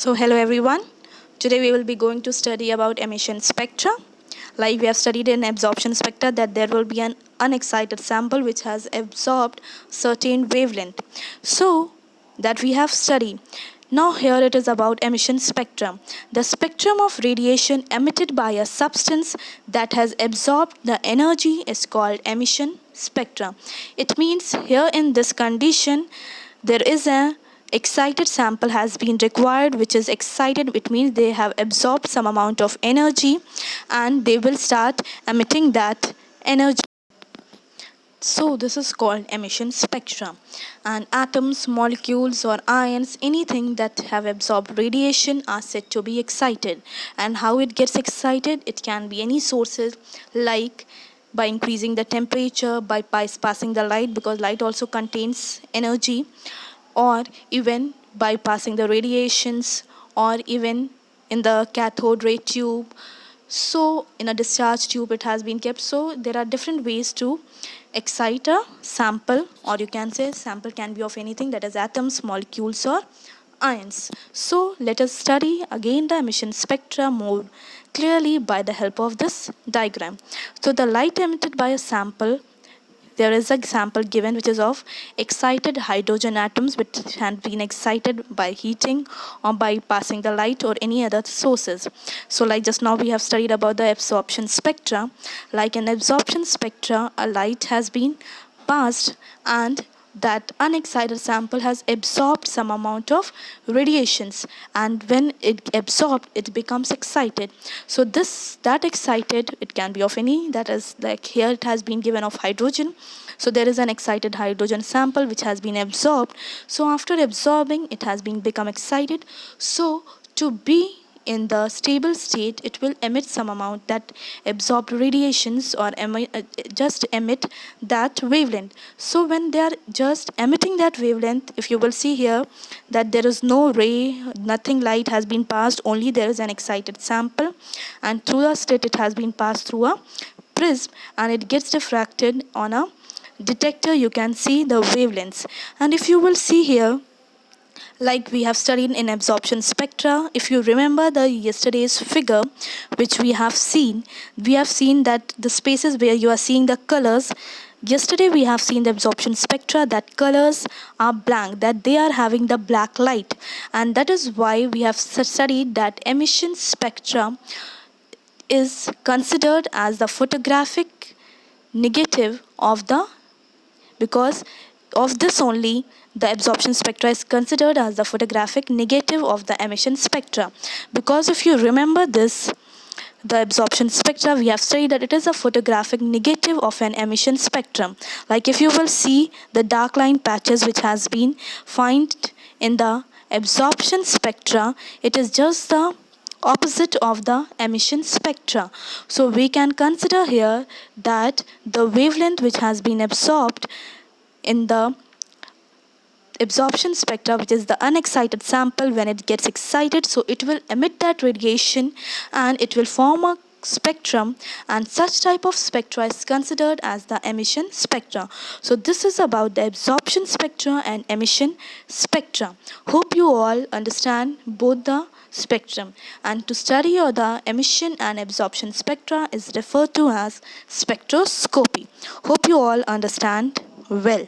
So hello everyone. Today we will be going to study about emission spectra. Like we have studied in absorption spectra that there will be an unexcited sample which has absorbed certain wavelength. So that we have studied. Now here it is about emission spectrum. The spectrum of radiation emitted by a substance that has absorbed the energy is called emission spectra. It means here in this condition there is a excited sample has been required, which is excited, it means they have absorbed some amount of energy and they will start emitting that energy. So this is called emission spectrum. And atoms, molecules or ions, anything that have absorbed radiation are said to be excited. And how it gets excited? It can be any sources, like by increasing the temperature, by bypassing the light, because light also contains energy, or even bypassing the radiations, or even in the cathode ray tube. So in a discharge tube it has been kept. So there are different ways to excite a sample, or you can say sample can be of anything, that is atoms, molecules or ions. So let us study again the emission spectra more clearly by the help of this diagram. So the light emitted by a sample, there is an example given which is of excited hydrogen atoms which had been excited by heating or by passing the light or any other sources. So like just now we have studied about the absorption spectra. Like in absorption spectra, a light has been passed and that unexcited sample has absorbed some amount of radiations, and when it absorbed it becomes excited. So that excited, it can be of any, that is like here it has been given of hydrogen. So there is an excited hydrogen sample which has been absorbed. So after absorbing it has been become excited. So to be in the stable state it will emit some amount that absorbed radiations, or just emit that wavelength. So when they are just emitting that wavelength, if you will see here that there is no ray, nothing light has been passed, only there is an excited sample, and through the slit it has been passed through a prism and it gets diffracted on a detector. You can see the wavelengths. And if you will see here, like we have studied in absorption spectra, if you remember the yesterday's figure which we have seen that the spaces where you are seeing the colors, yesterday we have seen the absorption spectra that colors are blank, that they are having the black light, and that is why we have studied that emission spectra is considered as the photographic negative of the, because of this only the absorption spectra is considered as the photographic negative of the emission spectra. Because if you remember this, the absorption spectra, we have studied that it is a photographic negative of an emission spectrum. Like if you will see the dark line patches which has been found in the absorption spectra, it is just the opposite of the emission spectra. So we can consider here that the wavelength which has been absorbed in the absorption spectra, which is the unexcited sample, when it gets excited, so it will emit that radiation and it will form a spectrum, and such type of spectra is considered as the emission spectra. So this is about the absorption spectra and emission spectra. Hope you all understand both the spectrum, and to study the emission and absorption spectra is referred to as spectroscopy. Hope you all understand well.